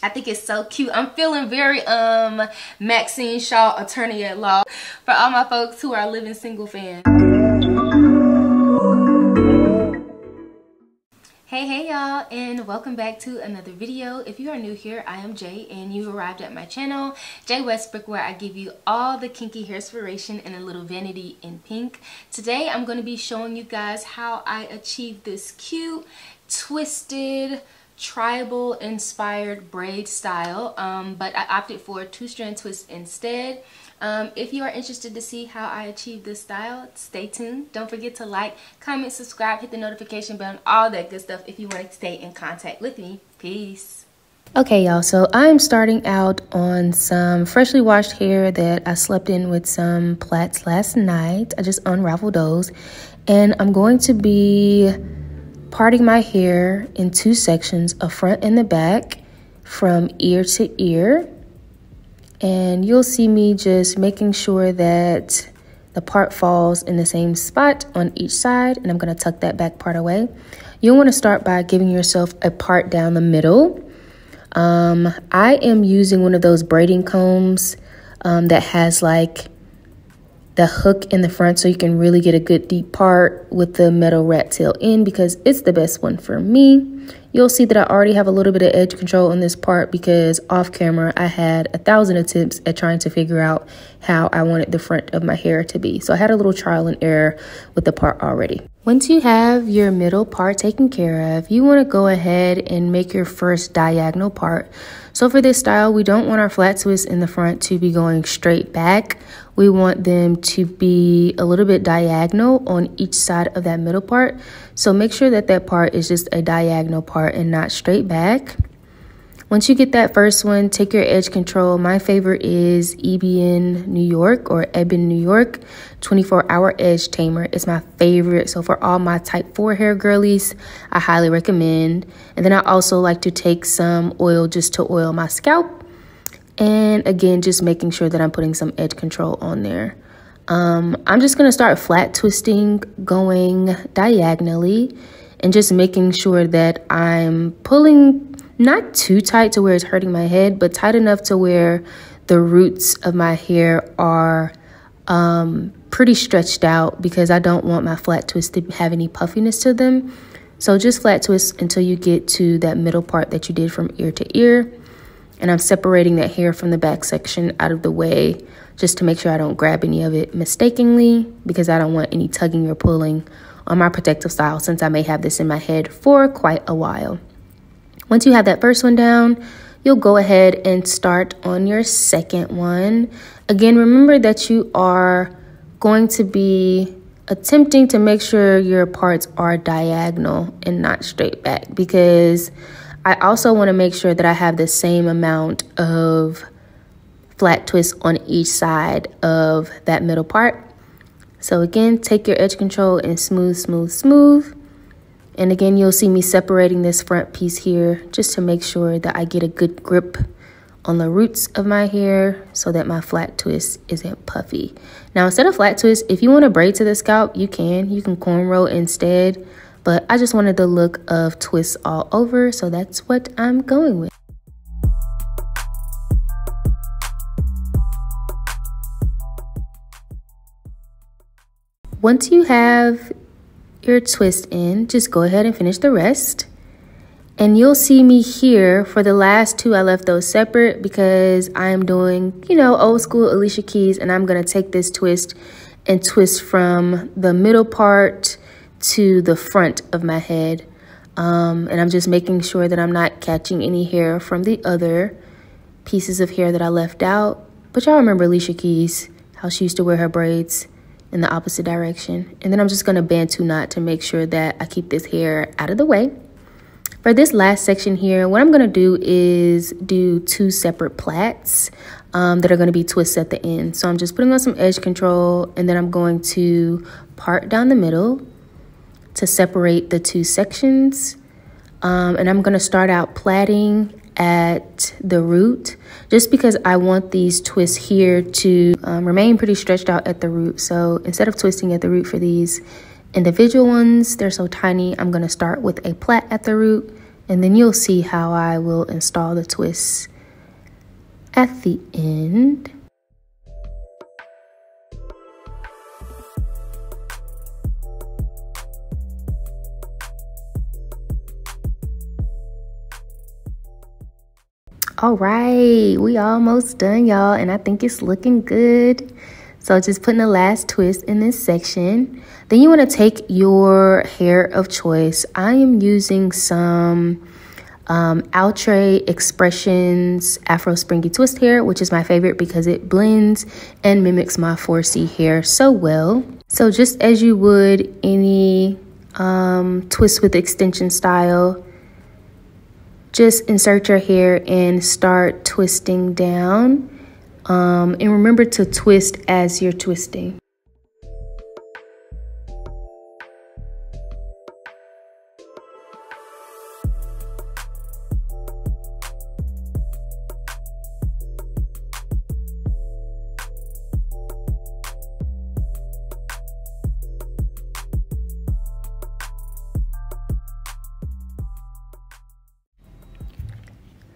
I think it's so cute. I'm feeling very Maxine Shaw, attorney at law, for all my folks who are living single fans. Hey y'all, and welcome back to another video. If you are new here, I am Jay, and you arrived at my channel, J.Westbrook, where I give you all the kinky hair inspiration and a little vanity in pink. Today I'm going to be showing you guys how I achieved this cute, twisted, tribal inspired braid style, but I opted for a 2-strand twist instead. If you are interested to see how I achieved this style, stay tuned. Don't forget to like, comment, subscribe, hit the notification bell, and all that good stuff if you want to stay in contact with me. Peace. Okay, y'all, so I'm starting out on some freshly washed hair that I slept in with some plaits last night. I just unraveled those, and I'm going to be parting my hair in 2 sections, a front and the back, from ear to ear. And you'll see me just making sure that the part falls in the same spot on each side, and I'm going to tuck that back part away. You'll want to start by giving yourself a part down the middle. I am using one of those braiding combs that has like the hook in the front, so you can really get a good deep part with the metal rat tail in, because it's the best one for me. You'll see that I already have a little bit of edge control on this part because off camera I had 1,000 attempts at trying to figure out how I wanted the front of my hair to be. So I had a little trial and error with the part already. Once you have your middle part taken care of, you want to go ahead and make your first diagonal part. So for this style, we don't want our flat twists in the front to be going straight back. We want them to be a little bit diagonal on each side of that middle part. So make sure that that part is just a diagonal part and not straight back. Once you get that first one, take your edge control. My favorite is EBIN New York, or EBIN New York 24-hour Edge Tamer. It's my favorite. So for all my type 4 hair girlies, I highly recommend. And then I also like to take some oil just to oil my scalp. And again, just making sure that I'm putting some edge control on there. I'm just going to start flat twisting, going diagonally, and just making sure that I'm pulling not too tight to where it's hurting my head, but tight enough to where the roots of my hair are pretty stretched out, because I don't want my flat twists to have any puffiness to them. So just flat twist until you get to that middle part that you did from ear to ear. And I'm separating that hair from the back section out of the way just to make sure I don't grab any of it mistakenly, because I don't want any tugging or pulling on my protective style, since I may have this in my head for quite a while. Once you have that first one down, you'll go ahead and start on your second one. Again, remember that you are going to be attempting to make sure your parts are diagonal and not straight back, because I also want to make sure that I have the same amount of flat twists on each side of that middle part. So again, take your edge control and smooth, smooth, smooth. And again, you'll see me separating this front piece here just to make sure that I get a good grip on the roots of my hair so that my flat twist isn't puffy. Now, instead of flat twist, if you want to braid to the scalp, you can cornrow instead. But I just wanted the look of twists all over, so that's what I'm going with. Once you have your twist in, just go ahead and finish the rest. And you'll see me here for the last 2. I left those separate because I am doing, old school Alicia Keys, and I'm going to take this twist and twist from the middle part to the front of my head. And I'm just making sure that I'm not catching any hair from the other pieces of hair that I left out. But y'all remember Alicia Keys, how she used to wear her braids in the opposite direction. And then I'm just going to bantu knot to make sure that I keep this hair out of the way. For this last section here, what I'm going to do is do 2 separate plaits that are going to be twists at the end. So I'm just putting on some edge control, and then I'm going to part down the middle to separate the 2 sections. And I'm going to start out plaiting at the root, just because I want these twists here to remain pretty stretched out at the root. So instead of twisting at the root for these individual ones, they're so tiny, I'm going to start with a plait at the root And then you'll see how I will install the twists at the end. All right, we almost done, y'all, and I think it's looking good. So just putting the last twist in this section. Then you want to take your hair of choice. I am using some X-Pression's Afro Springy twist hair, which is my favorite because it blends and mimics my 4C hair so well. So just as you would any twist with extension style, just insert your hair and start twisting down. And remember to twist as you're twisting.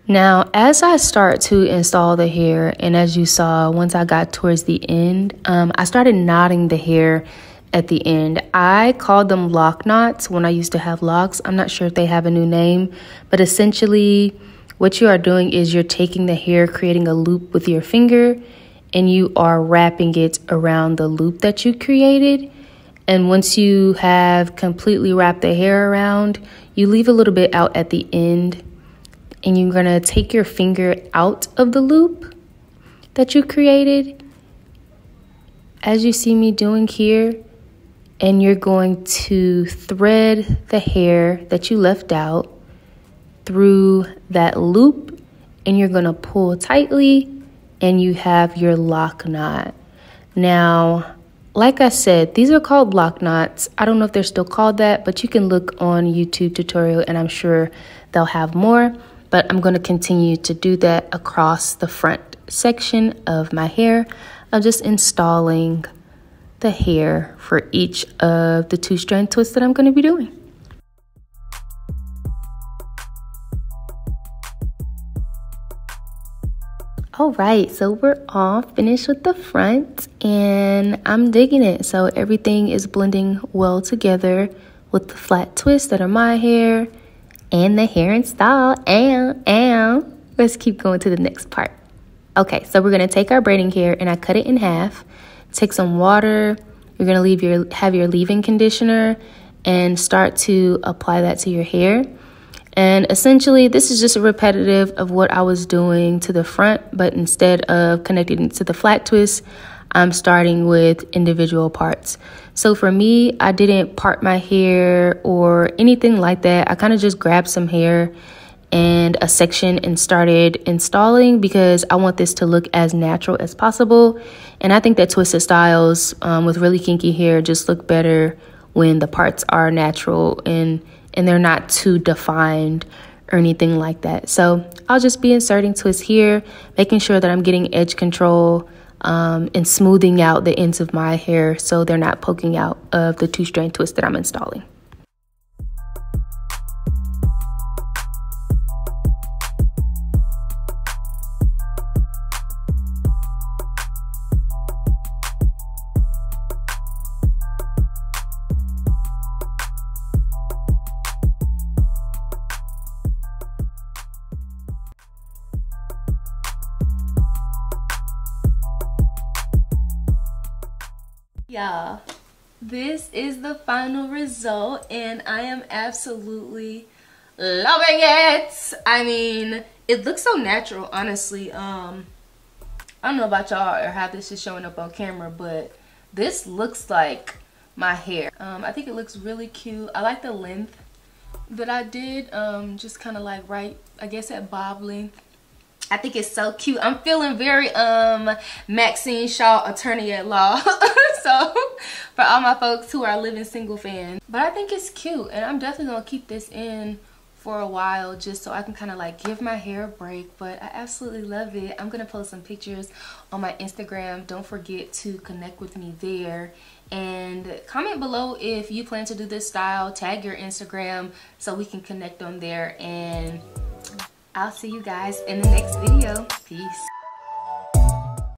Now, as I start to install the hair, and as you saw, once I got towards the end, I started knotting the hair at the end. I called them lock knots when I used to have locks. I'm not sure if they have a new name, but essentially what you are doing is you're taking the hair, creating a loop with your finger, and you are wrapping it around the loop that you created. And once you have completely wrapped the hair around, you leave a little bit out at the end. And you're going to take your finger out of the loop that you created, as you see me doing here, and you're going to thread the hair that you left out through that loop, and you're going to pull tightly, and you have your lock knot. Now, like I said, these are called lock knots. I don't know if they're still called that, but you can look on YouTube tutorial, and I'm sure they'll have more. But I'm going to continue to do that across the front section of my hair of just installing the hair for each of the 2-strand twists that I'm going to be doing. All right, so we're all finished with the front and I'm digging it. So everything is blending well together with the flat twists that are my hair and the hair install. And let's keep going to the next part. Okay, so we're gonna take our braiding hair and I cut it in half. Take some water. You're gonna have your leave-in conditioner and start to apply that to your hair. And essentially, this is just a repetitive of what I was doing to the front, but instead of connecting it to the flat twist, I'm starting with individual parts. So for me, I didn't part my hair or anything like that. I kind of just grabbed some hair and a section and started installing because I want this to look as natural as possible. And I think that twisted styles with really kinky hair just look better when the parts are natural and they're not too defined or anything like that. So I'll just be inserting twists here, making sure that I'm getting edge control and smoothing out the ends of my hair so they're not poking out of the 2-strand twist that I'm installing. Y'all, this is the final result and I am absolutely loving it. I mean, it looks so natural, honestly. I don't know about y'all or how this is showing up on camera, but this looks like my hair. I think it looks really cute. I like the length that I did, just kind of like right, I guess at bob length. I think it's so cute. I'm feeling very Maxine Shaw, attorney at law. So for all my folks who are living single fans. But I think it's cute and I'm definitely gonna keep this in for a while just so I can kind of like give my hair a break, but I absolutely love it. I'm gonna post some pictures on my Instagram. Don't forget to connect with me there, and comment below if you plan to do this style. Tag your Instagram so we can connect on there, and I'll see you guys in the next video. Peace.